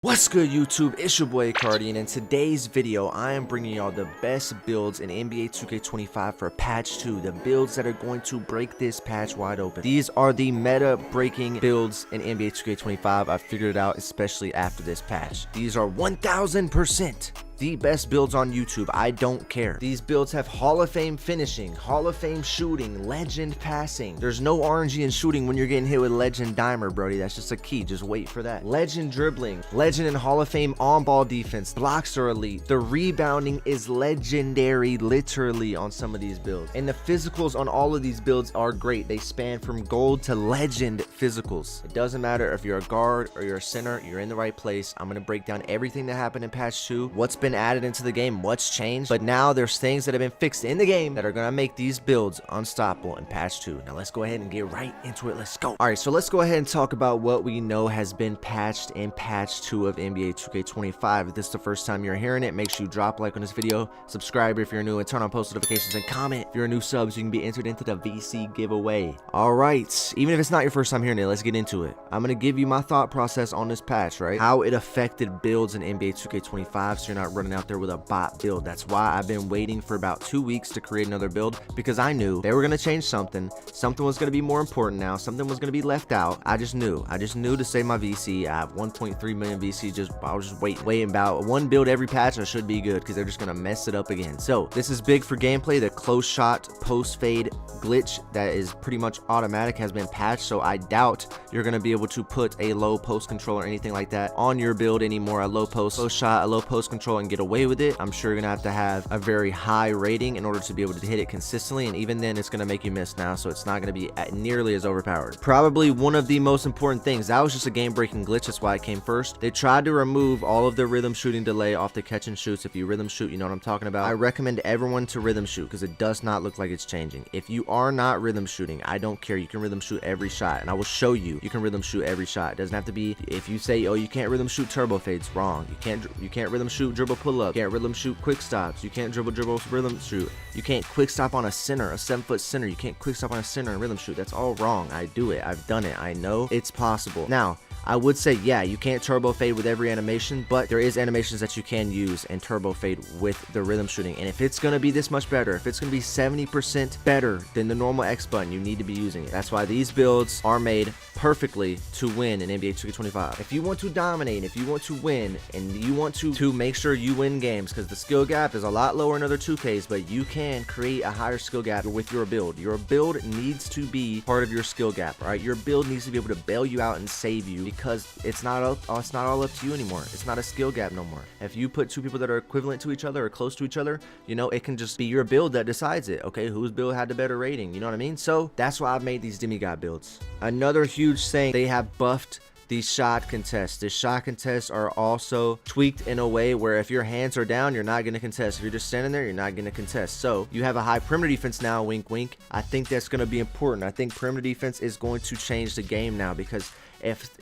What's good, YouTube? It's your boy AyCartii, and in today's video I am bringing y'all the best builds in NBA 2K25 for patch 2, the builds that are going to break this patch wide open. These are the meta breaking builds in NBA 2K25. I figured it out especially after this patch. These are 1000% the best builds on YouTube. I don't care. These builds have Hall of Fame finishing, Hall of Fame shooting, legend passing. There's no RNG in shooting when you're getting hit with legend dimer, brody. That's just a key. Just wait for that. Legend dribbling, legend and Hall of Fame on-ball defense. Blocks are elite. The rebounding is legendary, literally, on some of these builds. And the physicals on all of these builds are great. They span from gold to legend physicals. It doesn't matter if you're a guard or you're a center, you're in the right place. I'm going to break down everything that happened in patch 2, what's been added into the game, what's changed, but now there's things that have been fixed in the game that are gonna make these builds unstoppable in patch 2. Now let's go ahead and get right into it. Let's go. All right, so let's go ahead and talk about what we know has been patched in patch 2 of NBA 2K25. If this is the first time you're hearing it, make sure you drop a like on this video, subscribe if you're new, and turn on post notifications, and comment if you're a new sub so you can be entered into the VC giveaway. All right, even if it's not your first time hearing it, let's get into it. I'm gonna give you my thought process on this patch, right? How it affected builds in NBA 2K25 so you're not running out there with a bot build. That's why I've been waiting for about 2 weeks to create another build, because I knew they were going to change something was going to be more important now, something was going to be left out. I just knew to save my VC. I have 1.3 million VC. I was just waiting about one build every patch. I should be good because they're just going to mess it up again. So this is big for gameplay. The close shot post fade glitch that is pretty much automatic has been patched, so I doubt you're going to be able to put a low post control or anything like that on your build anymore. A low post shot, a low post control, and get away with it. I'm sure you're gonna have to have a very high rating in order to be able to hit it consistently, and even then it's gonna make you miss now, so it's not gonna be nearly as overpowered. Probably one of the most important things, that was just a game-breaking glitch, that's why it came first. They tried to remove all of the rhythm shooting delay off the catch and shoots. If you rhythm shoot, you know what I'm talking about. I recommend everyone to rhythm shoot because it does not look like it's changing. If you are not rhythm shooting, I don't care, you can rhythm shoot every shot, and I will show you can rhythm shoot every shot. It doesn't have to be, if you say, oh, you can't rhythm shoot turbo fades, wrong. You can't rhythm shoot dribble pull up, you can't rhythm shoot quick stops, you can't dribble rhythm shoot, you can't quick stop on a center, a 7-foot center, you can't quick stop on a center and rhythm shoot. That's all wrong. I do it, I've done it, I know it's possible. Now I would say, yeah, you can't turbo fade with every animation, but there is animations that you can use and turbo fade with the rhythm shooting. And if it's going to be this much better, if it's going to be 70% better than the normal X button, you need to be using it. That's why these builds are made perfectly to win in NBA 2K25. If you want to dominate, if you want to win, and you want to make sure you win games, because the skill gap is a lot lower in other 2Ks, but you can create a higher skill gap with your build. Your build needs to be part of your skill gap, all right? Your build needs to be able to bail you out and save you, because it's not all up to you anymore. It's not a skill gap no more. If you put two people that are equivalent to each other or close to each other, you know, it can just be your build that decides it. Okay, whose build had the better rating? You know what I mean? So that's why I've made these demigod builds. Another huge thing, they have buffed these shot contests. The shot contests are also tweaked in a way where if your hands are down, you're not going to contest. If you're just standing there, you're not going to contest. So you have a high perimeter defense now, wink wink. I think that's going to be important. I think perimeter defense is going to change the game now, because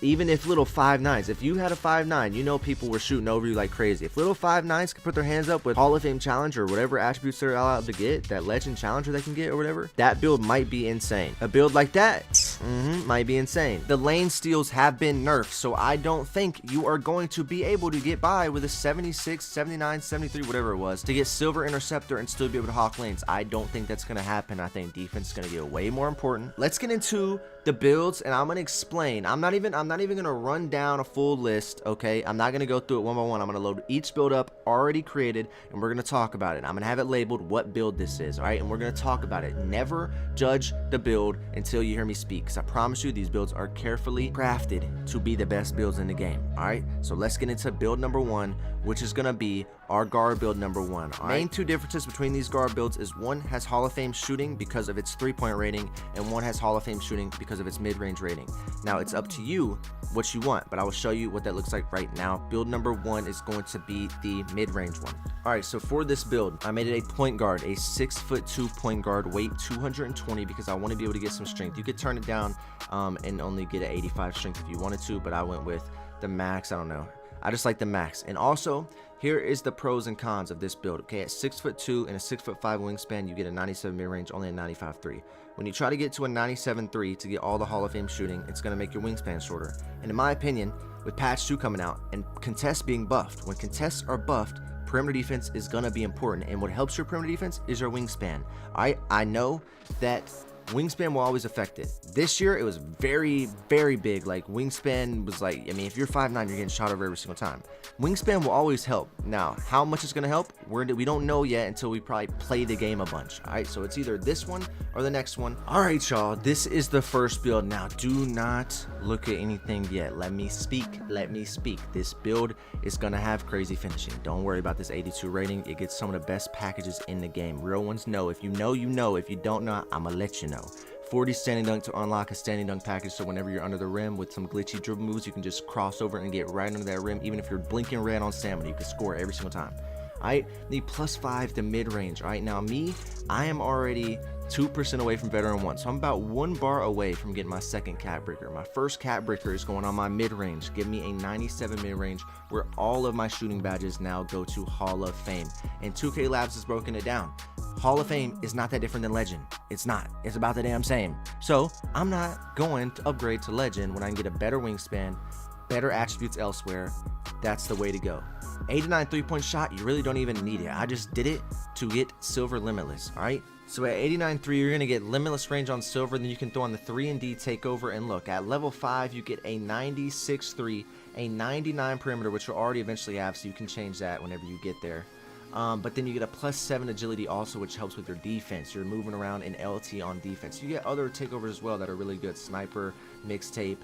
even if little 5'9s, if you had a 5'9, you know people were shooting over you like crazy. If little 5'9s can put their hands up with Hall of Fame challenger or whatever attributes they're allowed to get, that legend challenger they can get or whatever, that build might be insane. A build like that might be insane. The lane steals have been nerfed, so I don't think you are going to be able to get by with a 76, 79, 73, whatever it was, to get silver interceptor and still be able to hawk lanes. I don't think that's going to happen. I think defense is going to get way more important. Let's get into the builds, and I'm going to explain. I'm not even going to run down a full list, okay? I'm not going to go through it one by one. I'm going to load each build up already created, and we're going to talk about it. I'm going to have it labeled what build this is, all right? And we're going to talk about it. Never judge the build until you hear me speak, because I promise you these builds are carefully crafted to be the best builds in the game, all right? So let's get into build number 1, which is going to be our guard build number 1. All right? Main two differences between these guard builds is one has Hall of Fame shooting because of its 3-point rating, and one has Hall of Fame shooting because of its mid-range rating. Now it's up to you what you want, but I will show you what that looks like right now. Build number 1 is going to be the mid-range one. All right, so for this build, I made it a point guard, a 6'2" point guard, weight 220, because I want to be able to get some strength. You could turn it down and only get an 85 strength if you wanted to, but I went with the max. I don't know. I just like the max. And also, here is the pros and cons of this build. Okay, at 6'2" and a 6'5" wingspan, you get a 97 mid-range, only a 95.3. When you try to get to a 97.3 to get all the Hall of Fame shooting, it's going to make your wingspan shorter. And in my opinion, with patch 2 coming out and contests being buffed, when contests are buffed, perimeter defense is going to be important. And what helps your perimeter defense is your wingspan. I know that wingspan will always affect it. This year, it was very, very big. Like, wingspan was like, I mean, if you're 5'9", you're getting shot over every single time. Wingspan will always help. Now, how much it's going to help, we don't know yet until we probably play the game a bunch. All right, so it's either this one or the next one. All right, y'all, this is the first build. Now, do not look at anything yet. Let me speak. Let me speak. This build is going to have crazy finishing. Don't worry about this 82 rating. It gets some of the best packages in the game. Real ones know. If you know, you know. If you don't know, I'm going to let you know. 40 standing dunk to unlock a standing dunk package, so whenever you're under the rim with some glitchy dribble moves, you can just cross over and get right under that rim. Even if you're blinking red on stamina, you can score every single time. Alright, the +5 to mid-range. Alright, now me, I am already 2% away from veteran 1, so I'm about 1 bar away from getting my second cat breaker. My first cat breaker is going on my mid-range. Give me a 97 mid-range, where all of my shooting badges now go to Hall of Fame. And 2K Labs has broken it down. Hall of Fame is not that different than Legend. It's not. It's about the damn same. So I'm not going to upgrade to Legend when I can get a better wingspan, better attributes elsewhere. That's the way to go. 89 3-point shot, you really don't even need it. I just did it to get silver limitless, all right? So at 89.3, you're going to get limitless range on silver, then you can throw on the 3 and D takeover, and look, at level 5, you get a 96.3, a 99 perimeter, which you'll already eventually have, so you can change that whenever you get there. But then you get a +7 agility also, which helps with your defense. You're moving around in LT on defense. You get other takeovers as well that are really good. Sniper, mixtape,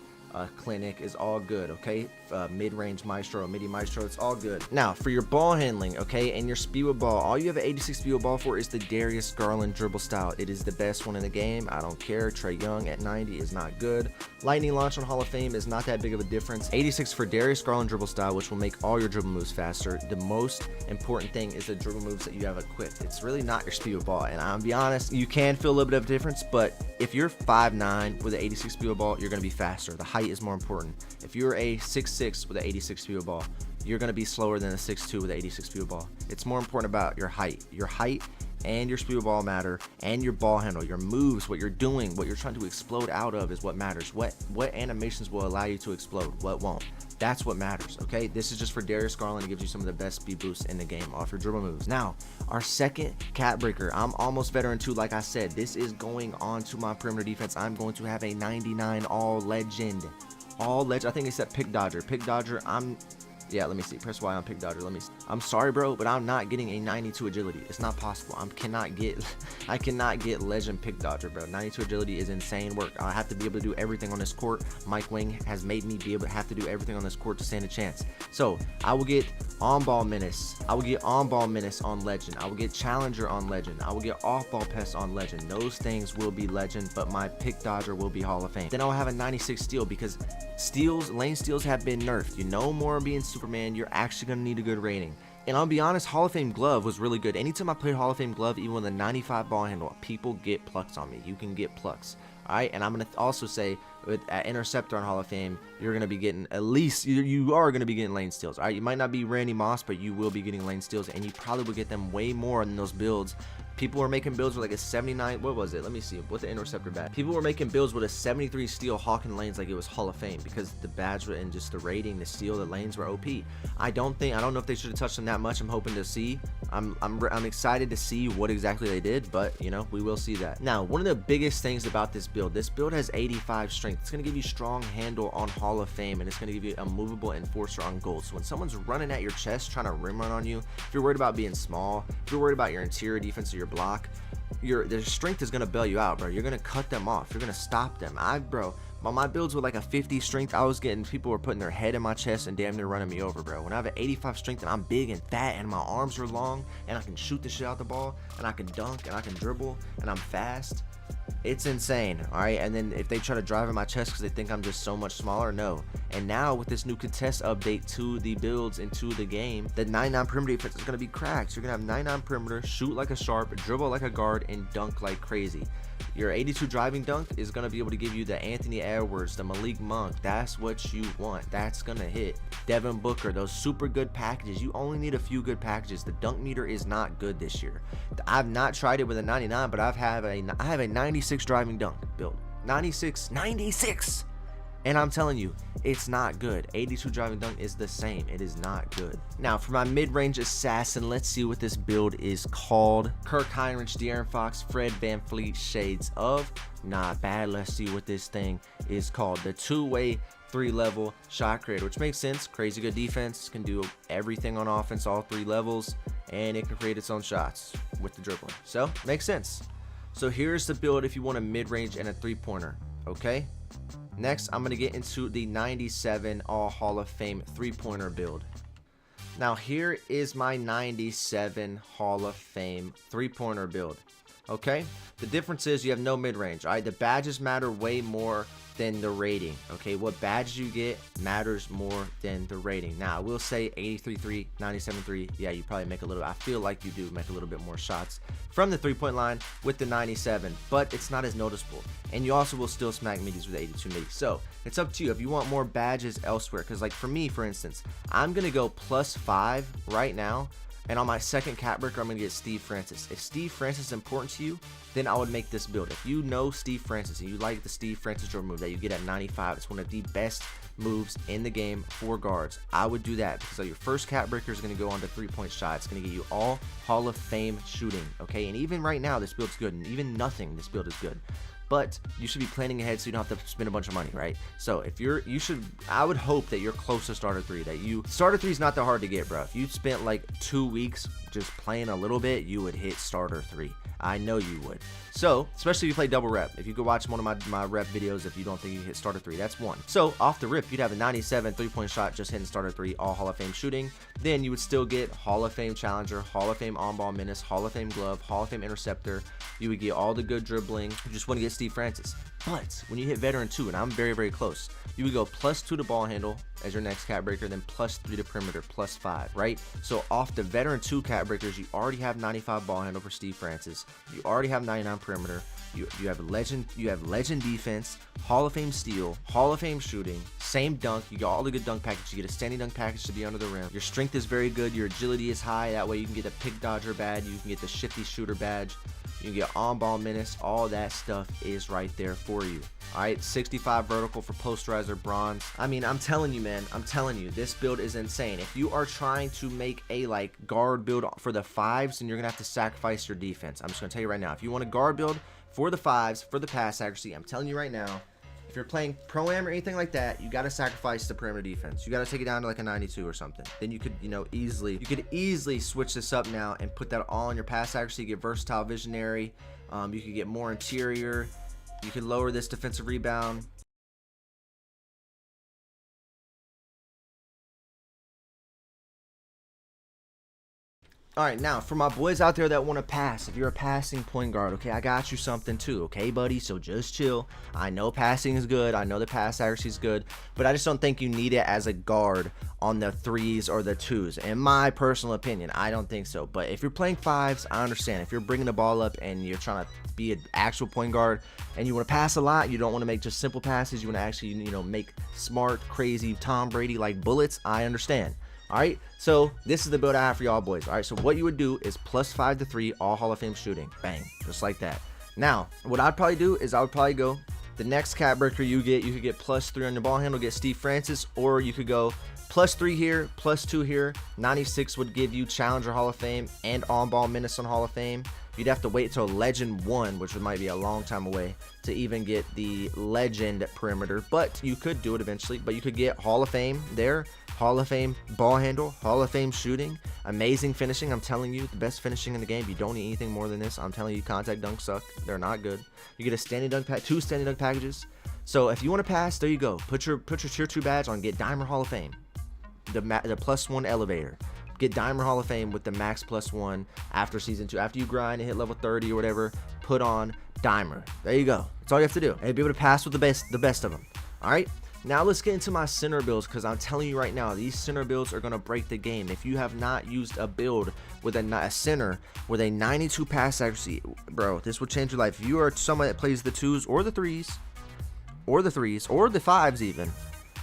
clinic is all good, okay? Mid-range maestro, midi maestro, it's all good. Now, for your ball handling, okay, and your speed with ball, all you have an 86 speed with ball for is the Darius Garland dribble style. It is the best one in the game. I don't care. Trae Young at 90 is not good. Lightning launch on Hall of Fame is not that big of a difference. 86 for Darius Garland dribble style, which will make all your dribble moves faster. The most important thing is the dribble moves that you have equipped. It's really not your speed with ball, and I'll be honest, you can feel a little bit of a difference, but if you're 5'9" with an 86 speed with ball, you're going to be faster. The height is more important. If you're a 6'6" with an 86 speed with ball, you're going to be slower than a 6'2" with an 86 speed with ball. It's more important about your height. Your height and your speed with ball matter, and your ball handle, your moves, what you're doing, what you're trying to explode out of is what matters. What animations will allow you to explode, what won't. That's what matters, okay? This is just for Darius Garland. It gives you some of the best speed boosts in the game off your dribble moves. Now, our second cat breaker. I'm almost veteran 2, like I said. This is going on to my perimeter defense. I'm going to have a 99 all legend. All legend. I think it's that pick dodger. Pick dodger, yeah, let me see. Press Y on pick dodger. Let me see. I'm sorry, bro, but I'm not getting a 92 agility. It's not possible. I cannot get legend pick dodger, bro. 92 agility is insane work. I have to be able to do everything on this court. Mike Wing has made me be able to have to do everything on this court to stand a chance. So I will get on-ball menace. I will get on-ball menace on legend. I will get challenger on legend. I will get off-ball pest on legend. Those things will be legend, but my pick dodger will be Hall of Fame. Then I'll have a 96 steal, because steals, lane steals have been nerfed. You know, more being Superman, you're actually going to need a good rating. And I'll be honest, Hall of Fame glove was really good. Anytime I played Hall of Fame glove, even with a 95 ball handle, people get plucks on me. You can get plucks. Alright, and I'm going to also say, with interceptor on Hall of Fame, you're going to be getting at least, you are going to be getting lane steals. Alright, you might not be Randy Moss, but you will be getting lane steals, and you probably will get them way more than those builds. People were making builds with like a 79, what was it? Let me see, what's the interceptor badge? People were making builds with a 73 steal hawking lanes like it was Hall of Fame, because the badge and just the rating, the steal, the lanes were OP. I don't know if they should have touched them that much. I'm hoping to see. I'm excited to see what exactly they did, but you know, we will see that. Now, one of the biggest things about this build has 85 strength. It's going to give you strong handle on Hall of Fame, and it's going to give you a movable enforcer on gold. So when someone's running at your chest trying to rim run on you, if you're worried about being small, if you're worried about your interior defense or your block, their strength is going to bail you out, bro. You're going to cut them off. You're going to stop them. Bro, my builds with like a 50 strength, I was getting, people were putting their head in my chest and damn near running me over, bro. When I have an 85 strength and I'm big and fat and my arms are long and I can shoot the shit out the ball and I can dunk and I can dribble and I'm fast, it's insane. All right, and then if they try to drive in my chest because they think I'm just so much smaller, no. And now with this new contest update to the builds and to the game, the 99 perimeter defense is going to be cracked. So you're going to have 99 perimeter, shoot like a sharp, dribble like a guard, and dunk like crazy. Your 82 driving dunk is going to be able to give you the Anthony Edwards, the Malik Monk. That's what you want. That's going to hit. Devin Booker, those super good packages. You only need a few good packages. The dunk meter is not good this year. I've not tried it with a 99, but I have a 96 driving dunk build. 96. And I'm telling you, it's not good. 82 driving dunk is the same. It is not good. Now, for my mid-range assassin, let's see what this build is called. Kirk Heinrich, De'Aaron Fox, Fred VanVleet, shades of. Not bad. Let's see what this thing is called. The two-way 3-level shot creator, which makes sense. Crazy good defense. Can do everything on offense, all 3 levels. And it can create its own shots with the dribbling. So, makes sense. So, here's the build if you want a mid-range and a 3-pointer. Okay? Next, I'm going to get into the 97 All Hall of Fame 3-pointer build. Now, here is my 97 Hall of Fame 3-pointer build. Okay? The difference is you have no mid-range. Alright, the badges matter way more than the rating. Okay, what badges you get matters more than the rating. Now, I will say 83-3, 97-3. Yeah, you probably make a little, I feel like you do make a little bit more shots from the 3-point line with the 97, but it's not as noticeable. And you also will still smack middies with 82 middies. So, it's up to you if you want more badges elsewhere. Because, like, for me, for instance, I'm going to go +5 right now. And on my second cat breaker, I'm going to get Steve Francis. If Steve Francis is important to you, then I would make this build. If you know Steve Francis and you like the Steve Francis dribble move that you get at 95, it's one of the best moves in the game for guards. I would do that because your first cat breaker is going to go on to 3-point shot. It's going to get you all Hall of Fame shooting, okay? And even right now, this build's good. And even nothing, this build is good. But you should be planning ahead so you don't have to spend a bunch of money, right? So if I would hope that you're close to starter 3. Starter 3 is not that hard to get, bro. If you spent like 2 weeks just playing a little bit, you would hit starter 3. I know you would. So, especially if you play double rep. If you go watch one of my rep videos, if you don't think you hit starter 3, that's one. So, off the rip, you'd have a 97 3-point shot just hitting starter 3, all Hall of Fame shooting. Then you would still get Hall of Fame challenger, Hall of Fame on-ball menace, Hall of Fame glove, Hall of Fame interceptor. You would get all the good dribbling. You just want to get Steve Francis. But when you hit veteran 2, and I'm very, very close, you would go +2 to ball handle as your next cat breaker, then +3 to perimeter, +5, right? So off the veteran 2 cat breakers, you already have 95 ball handle for Steve Francis. You already have 99 perimeter. You have legend defense, Hall of Fame steal, Hall of Fame shooting, same dunk. You got all the good dunk package. You get a standing dunk package to be under the rim. Your strength is very good. Your agility is high. That way you can get a pick dodger badge. You can get the shifty shooter badge. You can get on-ball menace. All that stuff is right there for you. All right, 65 vertical for posterizer bronze. I mean, I'm telling you, man. I'm telling you, this build is insane. If you are trying to make a guard build for the 5s, then you're gonna have to sacrifice your defense. I'm just gonna tell you right now. If you want a guard build for the 5s, for the pass accuracy, I'm telling you right now, if you're playing Pro-Am or anything like that, you got to sacrifice the perimeter defense. You got to take it down to like a 92 or something. Then you could, easily switch this up now and put that all on your pass accuracy, get versatile visionary. You could get more interior. You can lower this defensive rebound. Alright, now, for my boys out there that want to pass, if you're a passing point guard, okay, I got you something too, okay, buddy? So just chill. I know passing is good. I know the pass accuracy is good, but I just don't think you need it as a guard on the 3s or the 2s. In my personal opinion, I don't think so. But if you're playing 5s, I understand. If you're bringing the ball up and you're trying to be an actual point guard and you want to pass a lot, you don't want to make just simple passes, you want to actually, make smart, crazy, Tom Brady-like bullets, I understand. Alright, so this is the build I have for y'all boys. Alright, so what you would do is +5 to 3, all Hall of Fame shooting. Bang, just like that. Now, what I'd probably do is I would probably go, the next cat breaker you could get +3 on your ball handle, get Steve Francis, or you could go +3 here, +2 here. 96 would give you Challenger Hall of Fame and on-ball menace on Hall of Fame. You'd have to wait till Legend 1, which might be a long time away, to even get the Legend perimeter. But you could do it eventually. But you could get Hall of Fame there, Hall of Fame ball handle, Hall of Fame shooting, amazing finishing. I'm telling you, the best finishing in the game. You don't need anything more than this. I'm telling you, contact dunks suck. They're not good. You get a standing dunk pack, 2 standing dunk packages. So if you want to pass, there you go. Put your tier 2 badge on. Get Dimer Hall of Fame, the +1 elevator. Get Dimer Hall of Fame with the max +1 after season 2. After you grind and hit level 30 or whatever, put on Dimer. There you go. That's all you have to do. And be able to pass with the best of them. All right. Now let's get into my center builds, because I'm telling you right now, these center builds are going to break the game. If you have not used a build with a center with a 92 pass accuracy, bro, this will change your life. If you are someone that plays the 2s or the 3s or the 5s even,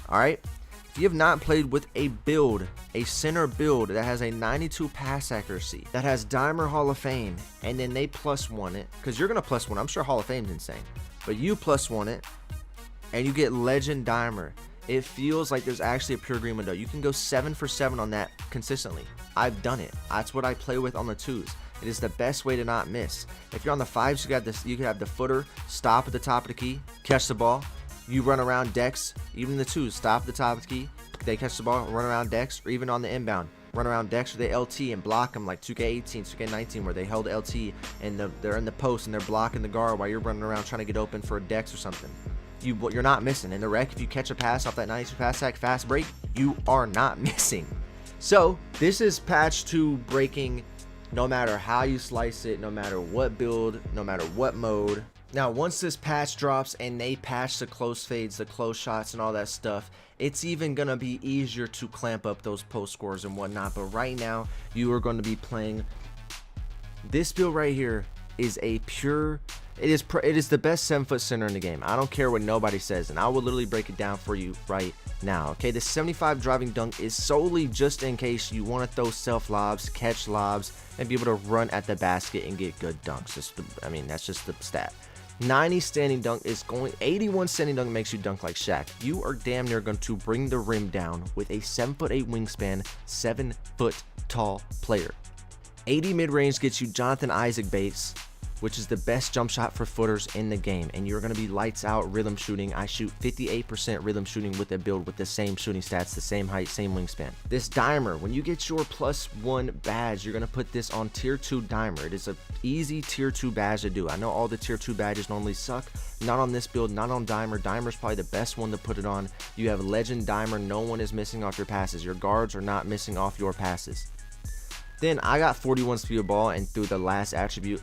all right? If you have not played with a build, a center build that has a 92 pass accuracy, that has Dimer Hall of Fame, and then they +1 it, because you're going to +1, I'm sure Hall of Fame's insane, but you +1 it, and you get Legend Dimer. It feels like there's actually a pure green window. You can go 7 for 7 on that consistently. I've done it. That's what I play with on the 2s. It is the best way to not miss. If you're on the 5s, you can have the footer, stop at the top of the key, catch the ball. You run around decks, even the 2s, stop at the top of the key, they catch the ball, run around decks, or even on the inbound. Run around decks with the LT and block them like 2K18, 2K19, where they held LT and they're in the post and they're blocking the guard while you're running around trying to get open for a dex or something. You're not missing. In the rec, if you catch a pass off that 92 pass sack fast break, you are not missing. So this is patch 2 breaking no matter how you slice it, no matter what build, no matter what mode. Now once this patch drops and they patch the close fades, the close shots and all that stuff, it's even gonna be easier to clamp up those post scores and whatnot. But right now you are going to be playing this build right here. Is a pure, it is the best 7-foot center in the game. I don't care what nobody says, and I will literally break it down for you right now. Okay, the 75 driving dunk is solely just in case you want to throw self lobs, catch lobs, and be able to run at the basket and get good dunks. That's just the stat. 90 standing dunk is going, 81 standing dunk makes you dunk like Shaq. You are damn near going to bring the rim down with a 7'8" wingspan, 7-foot tall player. 80 mid-range gets you Jonathan Isaac base, which is the best jump shot for footers in the game, and you're going to be lights out rhythm shooting. I shoot 58% rhythm shooting with a build with the same shooting stats, the same height, same wingspan. This Dimer, when you get your +1 badge, you're going to put this on tier 2 Dimer. It is an easy tier 2 badge to do. I know all the tier 2 badges normally suck. Not on this build, not on Dimer. Dimer's probably the best one to put it on. You have Legend Dimer. No one is missing off your passes. Your guards are not missing off your passes. Then I got 41 speed of ball and threw the last attribute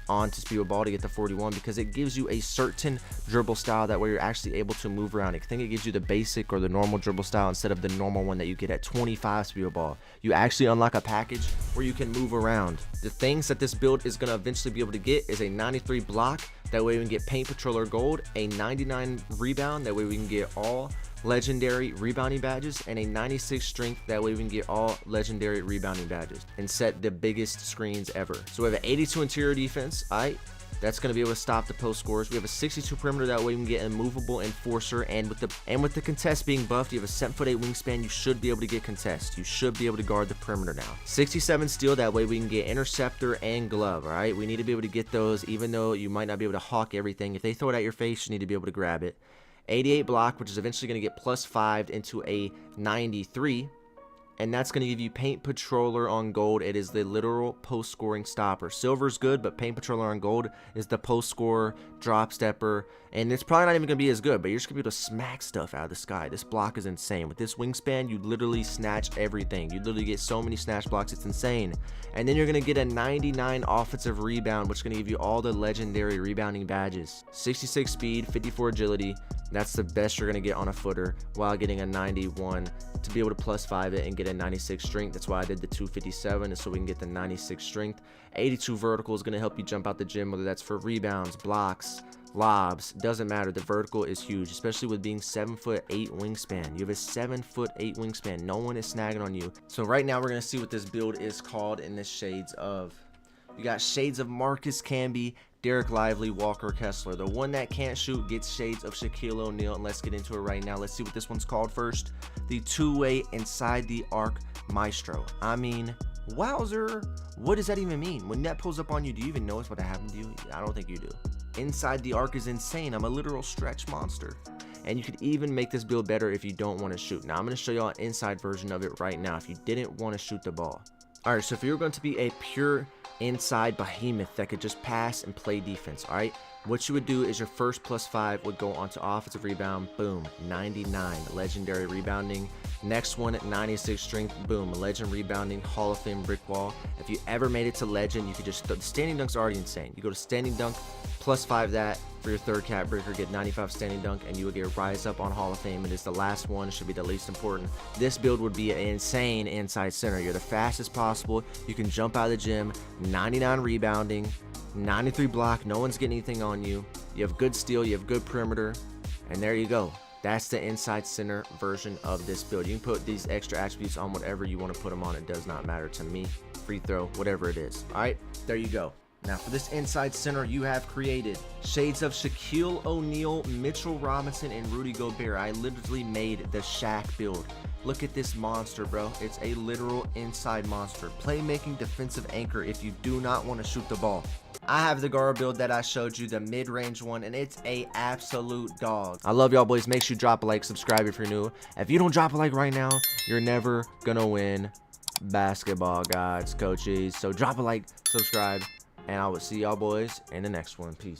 onto speed of ball to get the 41, because it gives you a certain dribble style that way you're actually able to move around. I think it gives you the basic or the normal dribble style instead of the normal one that you get at 25 speed of ball. You actually unlock a package where you can move around. The things that this build is going to eventually be able to get is a 93 block, that way we can get paint patroller gold, a 99 rebound, that way we can get all legendary rebounding badges, and a 96 strength, that way we can get all legendary rebounding badges and set the biggest screens ever. So we have an 82 interior defense, alright, that's going to be able to stop the post scores. We have a 62 perimeter, that way we can get a movable enforcer, and with the contest being buffed, you have a 7'8" wingspan, you should be able to get contest. You should be able to guard the perimeter now. 67 steal, that way we can get interceptor and glove. Alright, we need to be able to get those, even though you might not be able to hawk everything. If they throw it at your face, you need to be able to grab it. 88 block, which is eventually going to get +5 into a 93, and that's going to give you paint patroller on gold. It is the literal post scoring stopper. Silver's good, but paint patroller on gold is the post scorer, drop stepper, and it's probably not even going to be as good, but you're just going to be able to smack stuff out of the sky. This block is insane. With this wingspan, you literally snatch everything. You literally get so many snatch blocks, it's insane. And then you're going to get a 99 offensive rebound, which is going to give you all the legendary rebounding badges. 66 speed, 54 agility. That's the best you're going to get on a footer, while getting a 91 to be able to +5 it and get a 96 strength. That's why I did the 257, so we can get the 96 strength. 82 vertical is going to help you jump out the gym, whether that's for rebounds, blocks, lobs, doesn't matter. The vertical is huge, especially with being 7'8" wingspan. You have a 7'8" wingspan. No one is snagging on you. So right now we're going to see what this build is called in the shades of. You got shades of Marcus Camby, Derek Lively, Walker Kessler. The one that can't shoot gets shades of Shaquille O'Neal, and let's get into it right now. Let's see what this one's called first. The two-way inside the arc maestro. I mean, wowzer, what does that even mean? When that pulls up on you, do you even notice what happened to you? I don't think you do. Inside the arc is insane. I'm a literal stretch monster. And you could even make this build better if you don't want to shoot. Now I'm going to show you an inside version of it right now if you didn't want to shoot the ball. All right, so if you're going to be a pure inside behemoth that could just pass and play defense, all right, What you would do is your first +5 would go onto offensive rebound, boom, 99, legendary rebounding. Next one, 96 strength, boom, legend rebounding, Hall of Fame brick wall. If you ever made it to legend, you could just, the standing dunk's already insane. You go to standing dunk, +5 that for your third cat breaker, get 95 standing dunk, and you would get rise up on Hall of Fame. It is the last one, should be the least important. This build would be an insane inside center. You're the fastest possible. You can jump out of the gym, 99 rebounding, 93 block, no one's getting anything on you. You have good steal, you have good perimeter, and there you go. That's the inside center version of this build. You can put these extra attributes on whatever you want to put them on. It does not matter to me. Free throw, whatever it is. All right, there you go. Now for this inside center, you have created shades of Shaquille O'Neal, Mitchell Robinson, and Rudy Gobert. I literally made the Shaq build. Look at this monster, bro. It's a literal inside monster. Playmaking defensive anchor if you do not want to shoot the ball. I have the guard build that I showed you, the mid-range one, and it's a absolute dog. I love y'all boys. Make sure you drop a like, subscribe if you're new. If you don't drop a like right now, you're never gonna win basketball, guys, coaches. So drop a like, subscribe, and I will see y'all boys in the next one. Peace.